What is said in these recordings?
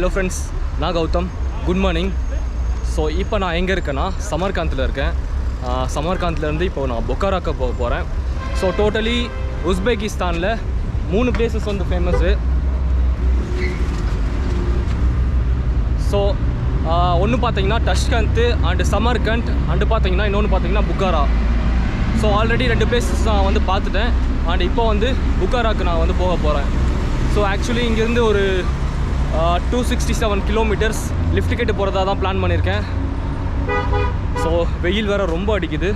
Hello friends, நான் Gautham. Good morning. So இப்போ நான் எங்கே இருக்கேன்னா சமர்காந்தில் இருக்கேன். சமர்காந்த்லேருந்து இப்போ நான் பொக்காராக்கு போக போகிறேன். ஸோ டோட்டலி உஸ்பெகிஸ்தானில் 3 பிளேசஸ் வந்து ஃபேமஸ்ஸு. ஸோ ஒன்று பார்த்தீங்கன்னா டஷ்கந்த் அண்டு சமர்கண்ட் அண்டு பார்த்தீங்கன்னா இன்னொன்று பார்த்தீங்கன்னா புக்காரா. ஸோ ஆல்ரெடி 2 பிளேசஸ் நான் வந்து பார்த்துட்டேன். அண்ட் இப்போ வந்து புக்காராக்கு நான் வந்து போக போகிறேன். ஸோ ஆக்சுவலி இங்கேருந்து ஒரு 267 கிலோமீட்டர்ஸ் லிஃப்ட் கேட்டு போகிறதா தான் பிளான் பண்ணியிருக்கேன். ஸோ வெயில் வேறு ரொம்ப அடிக்குது.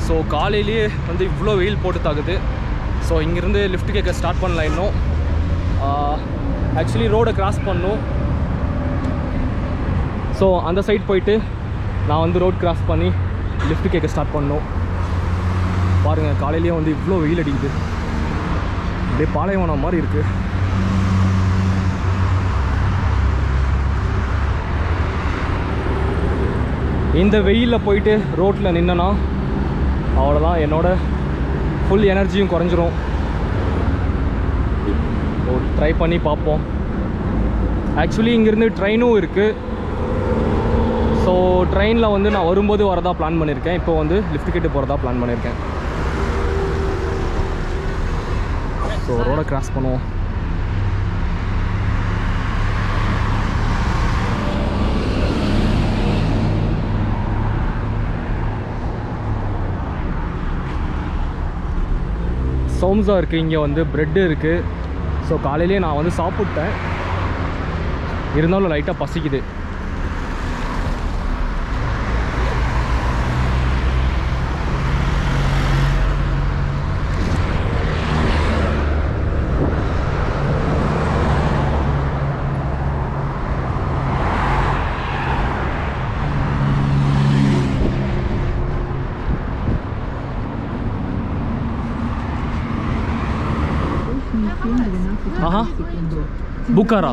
ஸோ காலையிலேயே வந்து இவ்வளோ வெயில் போட்டு தாக்குது. ஸோ இங்கேருந்து லிஃப்ட் கேட்க ஸ்டார்ட் பண்ணலாம். இன்னும் ஆக்சுவலி ரோடை கிராஸ் பண்ணணும். ஸோ அந்த சைட் போயிட்டு நான் வந்து ரோட் கிராஸ் பண்ணி லிஃப்ட் கேட்க ஸ்டார்ட் பண்ணணும். பாருங்கள், காலையிலேயே வந்து இவ்வளோ வெயில் அடிக்குது. அப்படியே பாலைவனம் மாதிரி இருக்குது. இந்த வெயிலில் போயிட்டு ரோட்டில் நின்னா அவ்வளோதான், என்னோடய ஃபுல் எனர்ஜியும் குறைஞ்சிரும். ட்ரை பண்ணி பார்ப்போம். ஆக்சுவலி இங்கேருந்து ட்ரெயினும் இருக்குது. ஸோ ட்ரெயினில் வந்து நான் வரும்போது வரதா பிளான் பண்ணியிருக்கேன். இப்போ வந்து லிஃப்ட் கேட்டு போகிறதா பிளான் பண்ணியிருக்கேன். ஸோ ரோடை கிராஸ் பண்ணுவோம். சோம்ஸா இருக்குது, இங்கே வந்து ப்ரெட்டு இருக்குது. ஸோ காலையிலே நான் வந்து சாப்பிட்டேன், இருந்தாலும் லைட்டாக பசிக்குது. Ага. Букара.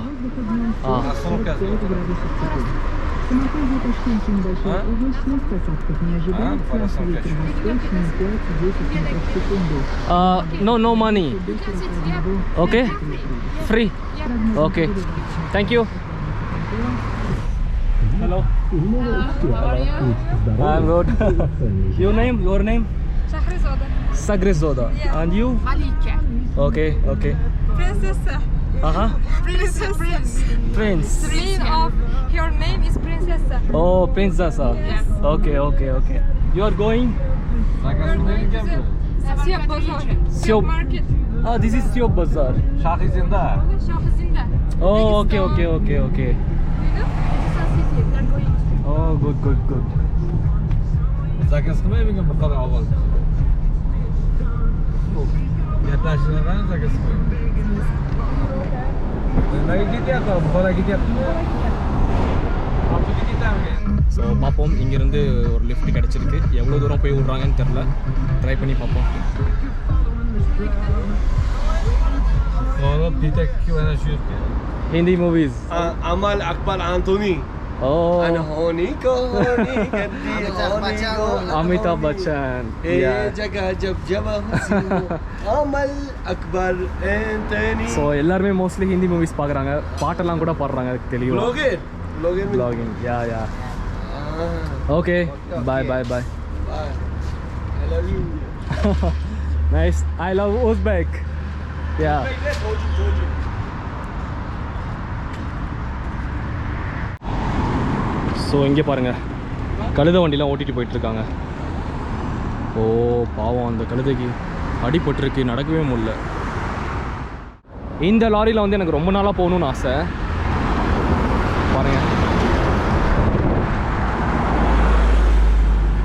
No money. Okay. Free. Okay. Thank you. Hello. How are you? I'm good. Your name? Shahrizoda. Sagrizoda. Yeah. And you? Malika. Okay. Princess. Prince. The name of your name is Princess. Oh, princessa. Yes. Okay. You are going? Siyop Bazaar. Siyop Market. This is Siyop Bazaar. Şahizinda. Shahrizinda. Oh, okay. You know? Kyrgyzstan city. We are going. Oh, good. Zakasmaya mı bu kadar havalı? Yataşına ben zakasmaya. Lagi kita atau bukan kita? Apa kita? So பார்ப்போம். இங்கேருந்து ஒரு lift கிடச்சிருக்கு. எவ்வளோ தூரம் போய் விட்றாங்கன்னு தெரில. Try பண்ணி பார்ப்போம். Sonra bir tek bana şu. Hindi movies. Amal Akbar Anthony. Oh. Ana honi ko honi gaddi honi ko. Amitabh Bachchan. Jaga jab jaba husin. Amal Akbar Anthony. So எல்லாருமே மோஸ்ட்லி ஹிந்தி மூவிஸ் பார்க்குறாங்க. பாட்டெல்லாம் கூட பாடுறாங்க தெளிவாக. Vlogging. Yeah. Okay. Bye. Bye. I love you. Nice. I love Uzbek. Yeah. Told you. So இங்கே பாருங்கள், கழுதை வண்டிலாம் ஓட்டிகிட்டு போயிட்டுருக்காங்க. ஓ பாவம், அந்த கழுதைக்கு அடிபட்டுருக்கு, நடக்கவே முடியல. இந்த லாரியில் வந்து எனக்கு ரொம்ப நாளாக போகணுன்னு ஆசை. பாருங்கள்,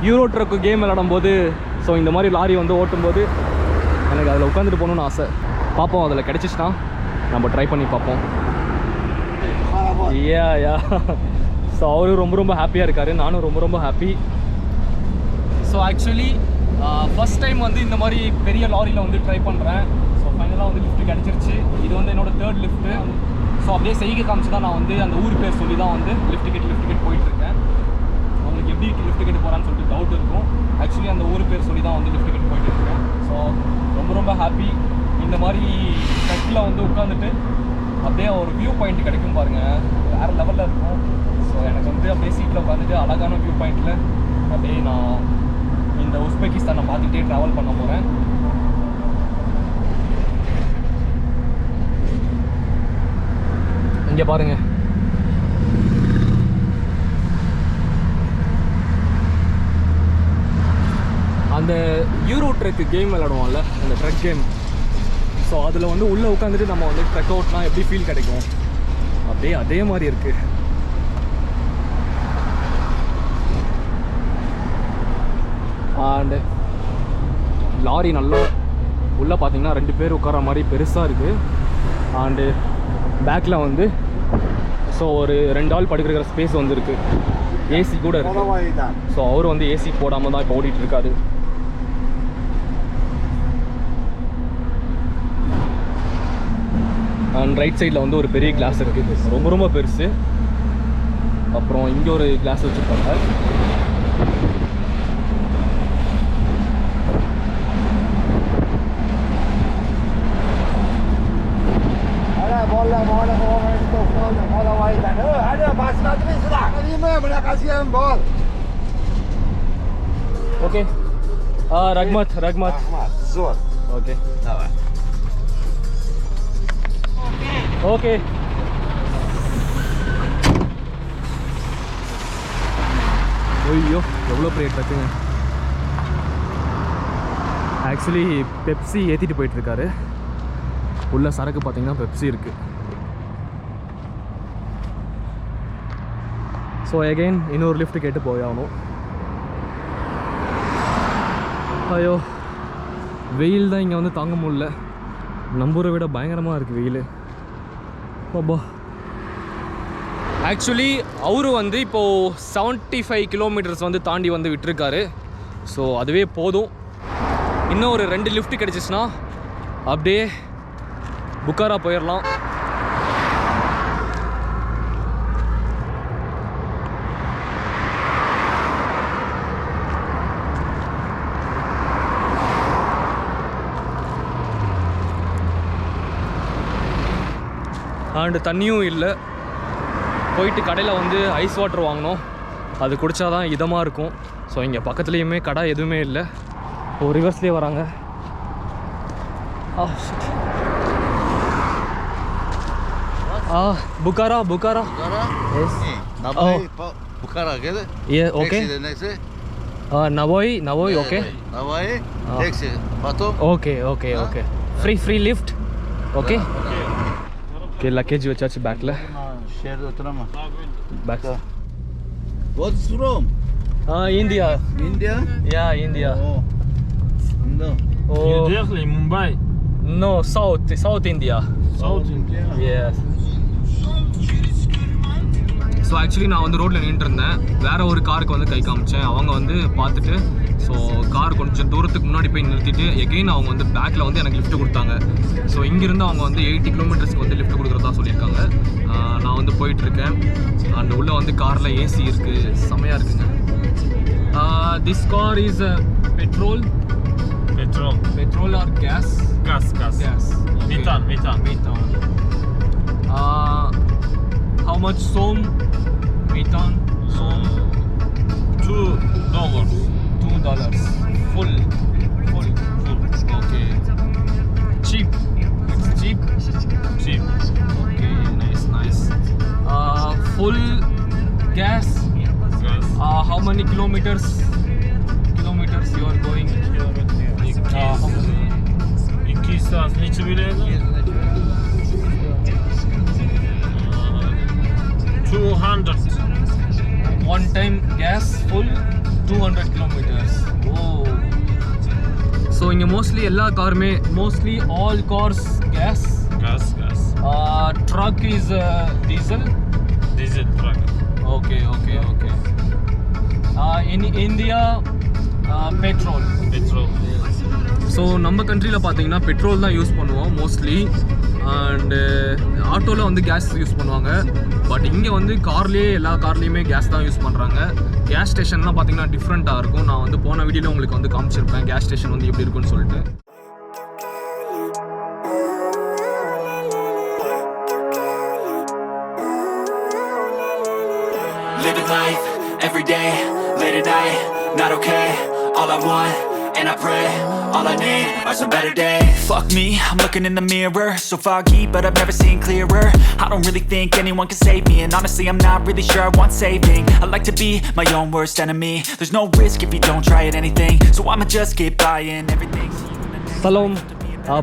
யூரோ ட்ரக்கு கேம் விளையாடும்போது ஸோ இந்த மாதிரி லாரி வந்து ஓட்டும்போது எனக்கு அதில் உட்காந்துட்டு போகணுன்னு ஆசை. பார்ப்போம், அதில் கிடச்சிச்சுன்னா நம்ம ட்ரை பண்ணி பார்ப்போம். யா ஸோ அவரும் ரொம்ப ஹாப்பியாக இருக்கார், நானும் ரொம்ப happy. So actually first time வந்து இந்த மாதிரி பெரிய லாரியில் வந்து ட்ரை பண்ணுறேன். ஸோ ஃபைனலாக வந்து லிஃப்ட் கிடச்சிருச்சு. இது வந்து என்னோடய 3rd லிஃப்ட்டு. ஸோ அப்படியே செய்கை காமிச்சு தான் நான் வந்து அந்த ஊர் பேர் சொல்லி தான் வந்து லிஃப்ட் கேட் போயிட்டுருக்கேன். உங்களுக்கு எப்படி லிஃப்ட் கேட்டு போகிறான்னு சொல்லிட்டு டவுட் இருக்கும். ஆக்சுவலி அந்த ஊர் பேர் சொல்லி தான் வந்து லிஃப்ட் கேட் போயிட்டுருக்கேன். ஸோ ரொம்ப ஹாப்பி. இந்த மாதிரி ட்ரக்கில் வந்து உட்காந்துட்டு அப்படியே ஒரு வியூ பாயிண்ட் கிடைக்கும் பாருங்கள், வேறு லெவலில் இருக்கும். ஸோ எனக்கு வந்து அப்படியே சீட்டில் உட்காந்துட்டு அழகான வியூ பாயிண்டில் அப்படியே நான் இந்த உஸ்பெகிஸ்தானை பார்த்துக்கிட்டே ட்ராவல் பண்ண போகிறேன். இங்கே பாருங்கள், அந்த யூரோ ட்ரெக் கேம் விளையாடுவோம்ல, அந்த ட்ரெக் கேம். ஸோ அதில் வந்து உள்ளே உட்காந்துட்டு நம்ம வந்து ட்ரெக் அவுட்னா எப்படி ஃபீல் கிடைக்கும், அப்படியே அதே மாதிரி இருக்குது. அண்டு லாரி நல்லா உள்ளே பார்த்தீங்கன்னா 2 பேர் உட்கார மாதிரி பெருசாக இருக்குது. அண்டு பேக்கில் வந்து ஸோ ஒரு 2 ஆள் படுக்கிற ஸ்பேஸ் வந்து இருக்குது. ஏசி கூட இருக்குது. ஸோ அவர் வந்து ஏசி போடாமல் தான் இப்போ ஓடிட்டுருக்காரு. அண்ட் ரைட் சைடில் வந்து ஒரு பெரிய கிளாஸ் இருக்குது, ரொம்ப ரொம்ப பெருசு. அப்புறம் இங்கே ஒரு கிளாஸ் வச்சுருக்காங்க. Okay, Rahmat okay okay. ஐயோ எவ்வளோ பெரிய ட்ரக்குங்க. ஆக்சுவலி பெப்சி ஏற்றிட்டு போயிட்டுருக்காரு. உள்ள சரக்கு பார்த்தீங்கன்னா பெப்சி இருக்குது. ஸோ எகெயின் இன்னொரு லிஃப்ட் கேட்டு போயாகணும். ஐயோ வெயில் தான் இங்கே வந்து தாங்க முடியல. நம்பூரை விட பயங்கரமாக இருக்குது வெயில். அப்பா ஆக்சுவலி அவரு வந்து இப்போது 75 கிலோமீட்டர்ஸ் வந்து தாண்டி வந்து விட்டுருக்காரு. ஸோ அதுவே போதும். இன்னும் ஒரு 2 லிஃப்ட் கிடச்சிச்சின்னா அப்படியே புக்காரா போயிடலாம். அண்டு தண்ணியும் இல்லை. போயிட்டு கடையில் வந்து ஐஸ் வாட்டர் வாங்கினோம், அது குடித்தா தான் இதமாக இருக்கும். ஸோ இங்கே பக்கத்துலேயுமே கடை எதுவுமே இல்லை. ஒரு ரிவர்ஸ்லேயே வராங்க. புக்காரா புக்காரா S Bukhara kede? Yeah, okay. Next. Navoy okay. Navoy. Next. Потом. Okay. Free lift. Okay. Okay, luggage வச்சாச்சு பேக்ல. Share oturama. Back. What's from? India. India? Yeah, India. Oh. No. Oh. Directly Mumbai. No, South India. South India. Yes. So actually நான் வந்து ரோட்டில் நின்றுருந்தேன். வேறு ஒரு காருக்கு வந்து கை காமிச்சேன். அவங்க வந்து பார்த்துட்டு ஸோ கார் கொஞ்சம் தூரத்துக்கு முன்னாடி போய் நிறுத்திட்டு எகெயின் அவங்க வந்து பேக்கில் வந்து எனக்கு லிஃப்ட் கொடுத்தாங்க. ஸோ இங்கேருந்து அவங்க வந்து 80 கிலோமீட்டர்ஸ்க்கு வந்து லிஃப்ட் கொடுக்குறதா சொல்லியிருக்காங்க. நான் வந்து போயிட்டுருக்கேன். அந்த உள்ளே வந்து காரில் ஏசி இருக்குது, செம்மையாக இருக்குங்க. This car is petrol or gas? Gas. Metan. How much som? Metan som? $2. Full. Okay. Cheap. It's cheap. Okay, nice. Full gas. How many kilometers you are going? 2 saat neçe bileydi? 200. One time gas full 200 kilometers. Oh. So inga mostly all cars gas. Truck is diesel truck. Okay. In India petrol. So நம்ம கண்ட்ரியில் பார்த்தீங்கன்னா petrol தான் use பண்ணுவோம் mostly. And ஆட்டோவில் வந்து case use பண்ணுவாங்க. But இங்கே வந்து எல்லா கார்லேயுமே கேஸ் தான் யூஸ் பண்ணுறாங்க. கேஸ் ஸ்டேஷன்லாம் பார்த்தீங்கன்னா டிஃப்ரெண்ட்டாக இருக்கும். நான் வந்து போன வீடியோவில் உங்களுக்கு வந்து காமிச்சிருப்பேன் கேஸ் ஸ்டேஷன் வந்து எப்படி இருக்குன்னு சொல்லிட்டு. living life, every day, late at night, not okay. All I want, and I pray, all I need are some better days. Fuck me, I'm looking in the mirror, so foggy, but I've never seen clearer. I don't really think anyone can save me, and honestly I'm not really sure I want saving. I like to be my own worst enemy. There's no risk if you don't try at anything, so I'ma just keep buying everything. Salam,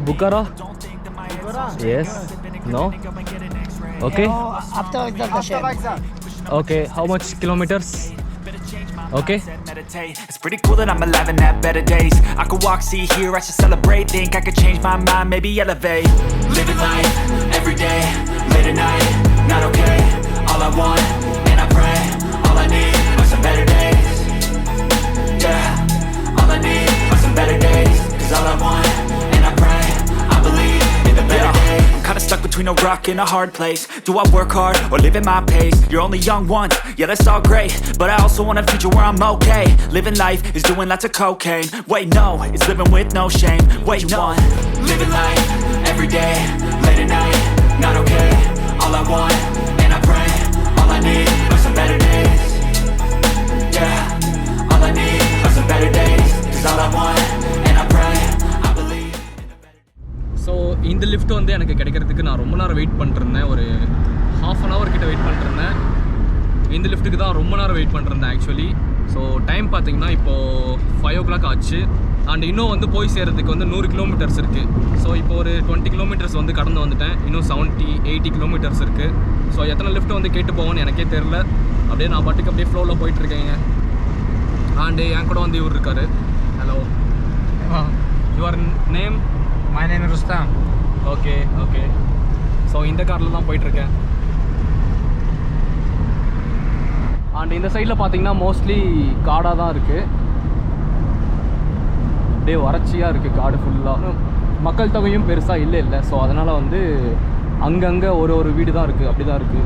Bukhara? Yes? No? Okay? After exam. Okay, how much kilometers? Okay? It's pretty cool that I'm alive and have better days. I could walk, see, hear, I should celebrate. Think I could change my mind, maybe elevate. Living life, every day, late at night, not okay. All I want, and I pray, all I need are some better days. Yeah, all I need are some better days. Cause all I want, and I pray, I believe in the better days. I'm kinda stuck between a rock and a hard place. Do I work hard or live at my pace? You're only young once, yeah that's all great, but I also want a future where I'm okay. Living life is doing lots of cocaine. Wait no, it's living with no shame. Wait no, living life, every day, late at night, not okay. All I want, and I pray, all I need are some better days. Yeah, all I need are some better days. Cause all I want, and I pray, I believe. So இந்த lift வந்து எனக்கு கிடைக்கிறதுக்கு நான் ரொம்ப நேரம் wait பண்ணிருந்தேன். ஒரு ½ an hour கிட்ட வெயிட் பண்ணிருந்தேன். இந்த லிஃப்ட்டுக்கு தான் ரொம்ப நேரம் வெயிட் பண்ணிருந்தேன் ஆக்சுவலி. ஸோ டைம் பார்த்தீங்கன்னா இப்போது 5 o'clock ஆச்சு. அண்ட் இன்னும் வந்து போய் சேர்கிறதுக்கு வந்து 100 kilometers இருக்குது. ஸோ இப்போ ஒரு 20 kilometers வந்து கடந்து வந்துட்டேன். இன்னும் 70-80 kilometers இருக்குது. ஸோ எத்தனை லிஃப்ட் வந்து கேட்டு போவோன்னு எனக்கே தெரில. அப்படியே நான் பாட்டுக்கு அப்படியே ஃப்ளோவில் போயிட்டுருக்கேங்க. அண்டு என் கூட வந்து இவர் இருக்கார். Hello, your name? My name is Rustam. Okay okay. So இந்த காரில் தான் போயிட்டுருக்கேன். அண்ட் இந்த சைடில் பார்த்தீங்கன்னா மோஸ்ட்லி காடாக தான் இருக்குது. அப்படியே வறட்சியாக இருக்குது காடு ஃபுல்லாக. மக்கள் தொகையும் பெருசாக இல்லை. ஸோ அதனால் வந்து அங்கங்கே ஒரு வீடு தான் இருக்குது. அப்படி தான் இருக்குது.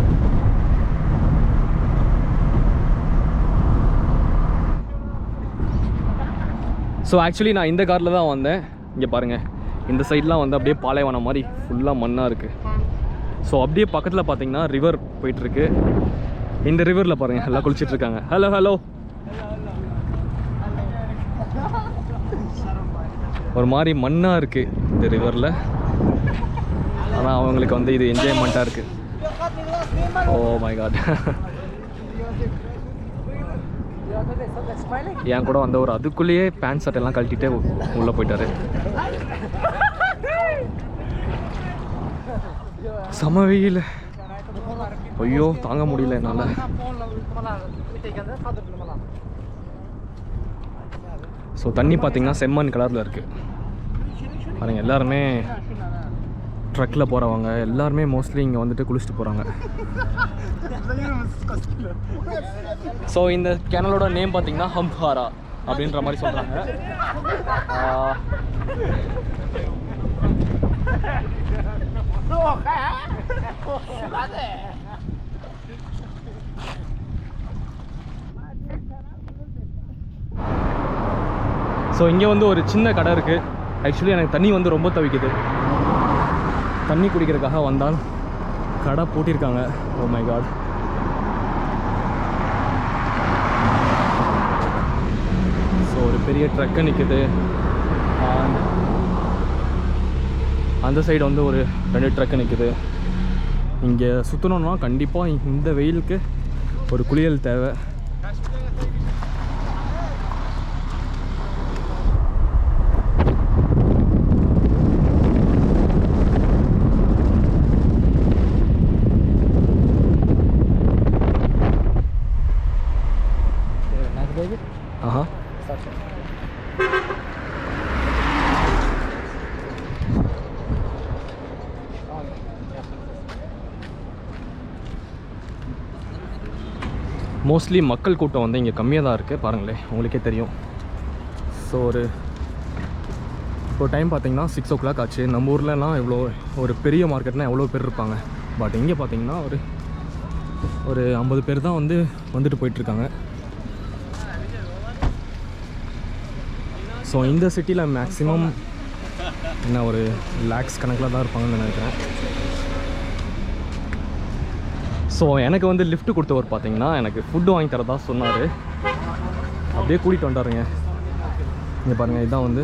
ஸோ ஆக்சுவலி நான் இந்த காரில் தான் வந்தேன். இங்கே பாருங்கள், இந்த சைட்லாம் வந்து அப்படியே பாலைவனம் மாதிரி ஃபுல்லாக மண்ணாக இருக்குது. ஸோ அப்படியே பக்கத்தில் பார்த்தீங்கன்னா ரிவர் போயிட்டுருக்கு. இந்த ரிவரில் பாருங்கள் எல்லாம் குளிச்சிட்ருக்காங்க. Hello hello. ஒரு மாதிரி மண்ணாக இருக்குது இந்த ரிவரில். ஆனால் அவங்களுக்கு வந்து இது என்ஜாய்மெண்ட்டாக இருக்குது. ஓ மை காட். என் கூட வந்த ஒரு அதுக்குள்ளேயே பேண்ட் ஷர்ட் எல்லாம் கழட்டிட்டு உள்ளே போயிட்டாரு. செம வெயில். ஐயோ தாங்க முடியல என்னால். ஸோ தண்ணி பார்த்தீங்கன்னா செம்மண் கலரில் இருக்குது பாருங்கள். எல்லாருமே ட்ரக்கில் போகிறவங்க எல்லாருமே மோஸ்ட்லி இங்கே வந்துட்டு குளிச்சுட்டு போகிறாங்க. ஸோ இந்த கேனலோட நேம் பார்த்தீங்கன்னா ஹம்ஹாரா அப்படின்ற மாதிரி சொல்கிறாங்க. ஸோ இங்கே வந்து ஒரு சின்ன கடை இருக்குது. ஆக்சுவலி எனக்கு தண்ணி வந்து ரொம்ப தவிக்குது. தண்ணி குடிக்கிறதுக்காக வந்தால் கடை பூட்டியிருக்காங்க. Oh my god. ஸோ ஒரு பெரிய ட்ரக்கு நிற்குது. அந்த சைடு வந்து ஒரு 2 ட்ரக்கு நிற்குது. இங்கே சுற்றணுன்னா கண்டிப்பாக இந்த வெயிலுக்கு ஒரு குளியல் தேவை. ஆஹா. மோஸ்ட்லி மக்கள் கூட்டம் வந்து இங்கே கம்மியாக தான் இருக்குது. பாருங்களேன், உங்களுக்கே தெரியும். ஸோ இப்போ டைம் பார்த்தீங்கன்னா 6 o'clock ஆச்சு. நம்ம ஊர்லலாம் இவ்வளோ ஒரு பெரிய மார்க்கெட்னால் எவ்வளோ பேர் இருப்பாங்க. பட் இங்கே பார்த்தீங்கன்னா ஒரு 50 பேர் தான் வந்துட்டு போயிட்டுருக்காங்க. ஸோ இந்த சிட்டியில் மேக்ஸிமம் என்ன ஒரு lakhs கணக்கில் தான் இருப்பாங்கன்னு நினைக்கிறேன். ஸோ எனக்கு வந்து லிஃப்ட் கொடுத்தவர் பார்த்தீங்கன்னா எனக்கு ஃபுட்டு வாங்கி தரதா சொன்னார். அப்படியே கூட்டிகிட்டு வந்துட்டாருங்க. இங்கே பாருங்கள், இதுதான் வந்து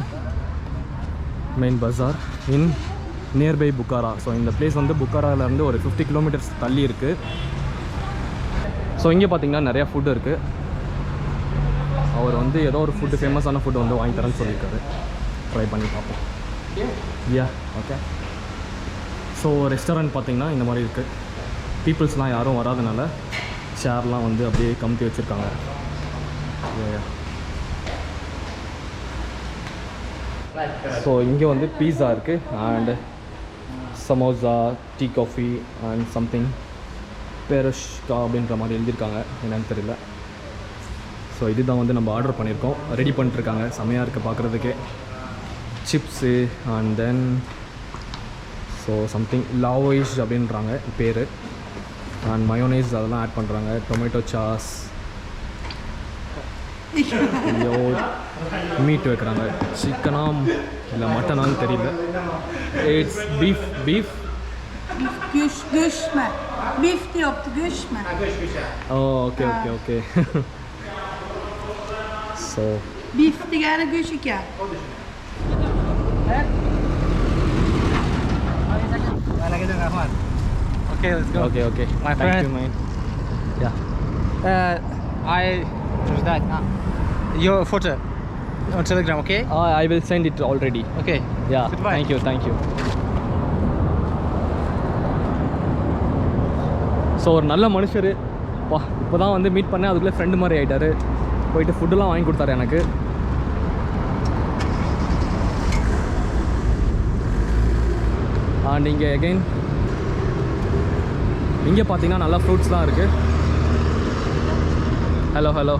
மெயின் பஜார் இன் நியர்பை புக்காரா. ஸோ இந்த பிளேஸ் வந்து புக்காராலேருந்து ஒரு 50 கிலோமீட்டர்ஸ் தள்ளி இருக்குது. ஸோ இங்கே பார்த்தீங்கன்னா நிறையா ஃபுட்டு இருக்குது. அவர் வந்து ஏதோ ஒரு ஃபுட்டு ஃபேமஸான ஃபுட்டு வந்து வாங்கி தரேன்னு சொல்லியிருக்காரு. ட்ரை பண்ணி பார்ப்போம். Yeah okay. ஸோ ரெஸ்டாரண்ட் பார்த்தீங்கன்னா இந்த மாதிரி இருக்குது. பீப்புள்ஸ்லாம் யாரும் வராதனால சேர்லாம் வந்து அப்படியே கமுத்தி வச்சுருக்காங்க. ஸோ இங்கே வந்து பீஸா இருக்குது and samosa, tea coffee and something பேரஷ்கா அப்படின்ற மாதிரி எழுதியிருக்காங்க, என்னன்னு தெரியல. ஸோ இதுதான் வந்து நம்ம ஆர்டர் பண்ணியிருக்கோம். ரெடி பண்ணிட்டுருக்காங்க. செமையாக இருக்குது பார்க்குறதுக்கே. Chips and then so something லாவோயிஷ் அப்படின்றாங்க பேர். அண்ட் மயோனைஸ் அதெல்லாம் ஆட் பண்ணுறாங்க. டொமேட்டோ சாஸ், ஐயோ மீட் வைக்கிறாங்க. சிக்கனா இல்லை மட்டனான்னு தெரியல. It's beef beef Göçme. Beef yoktu, göçme. Oh okay okay okay. So Beef digare göçike. Okay, let's go. Okay okay. My Thank friend. you, man. Yeah. What's that? Your photo on Telegram, okay? I will send it already. Okay. Yeah. Goodbye. Thank you, thank you. So ஒரு நல்ல மனுஷர். இப்போ தான் வந்து meet பண்ணேன், அதுக்குள்ளே friend மாதிரி ஆகிட்டார். போயிட்டு ஃபுட்டுலாம் வாங்கி கொடுத்தாரு எனக்கு. அண்ட் இங்கே எகெயின் இங்கே பார்த்தீங்கன்னா நல்லா ஃப்ரூட்ஸ்லாம் இருக்குது. Hello hello.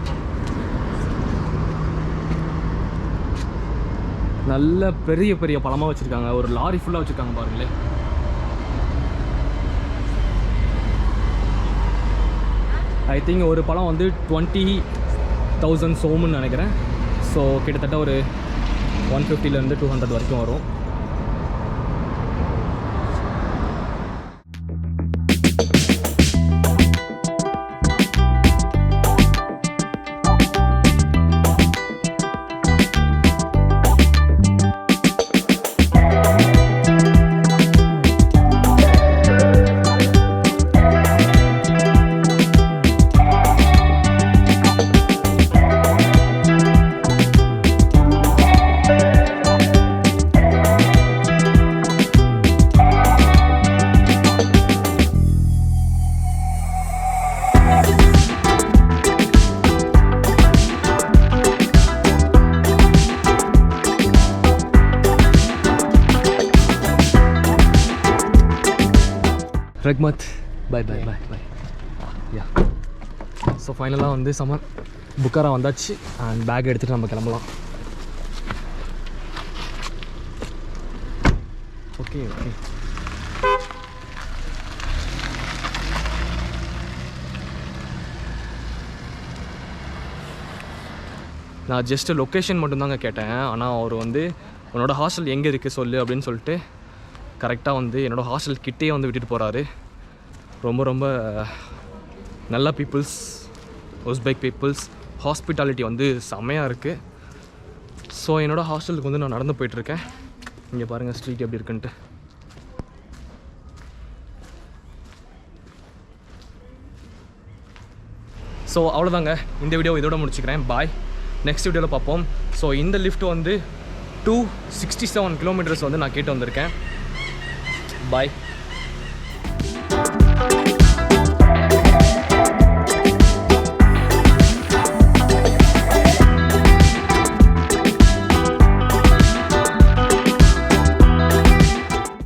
நல்ல பெரிய பெரிய பழமாக வச்சுருக்காங்க. ஒரு லாரி ஃபுல்லாக வச்சுருக்காங்க பாருங்களேன். ஐ திங்க் ஒரு பழம் வந்து 20,000 சோமுன்னு நினைக்கிறேன். ஸோ கிட்டத்தட்ட ஒரு 150 to 200 வரைக்கும் வரும். Rahmat bye bye bye bye. Yeah so ஃபைனலாக வந்து சம்மர் புக்காரா வந்தாச்சு. அண்ட் பேக் எடுத்துகிட்டு நம்ம கிளம்பலாம். Okay okay. நான் ஜஸ்ட்டு லொக்கேஷன் மட்டும்தாங்க கேட்டேன். ஆனால் அவர் வந்து உன்னோட ஹாஸ்டல் எங்கே இருக்குது சொல்லு அப்படின்னு சொல்லிட்டு கரெக்டாக வந்து என்னோடய ஹாஸ்டல் கிட்டே வந்து விட்டுட்டு போகிறாரு. ரொம்ப ரொம்ப நல்ல பீப்புள்ஸ், உஸ்பெக் பீப்புள்ஸ். ஹாஸ்பிட்டாலிட்டி வந்து செம்மையாக இருக்குது. ஸோ என்னோடய ஹாஸ்டலுக்கு வந்து நான் நடந்து போயிட்டுருக்கேன். இங்கே பாருங்கள் ஸ்ட்ரீட் எப்படி இருக்குன்ட்டு. ஸோ அவ்வளோதாங்க, இந்த வீடியோ இதோட முடிச்சுக்கிறேன். பாய். நெக்ஸ்ட் வீடியோவில் பார்ப்போம். ஸோ இந்த லிஃப்ட் வந்து 267 கிலோமீட்டர்ஸ் வந்து நான் கேட்டு வந்திருக்கேன். பாய்.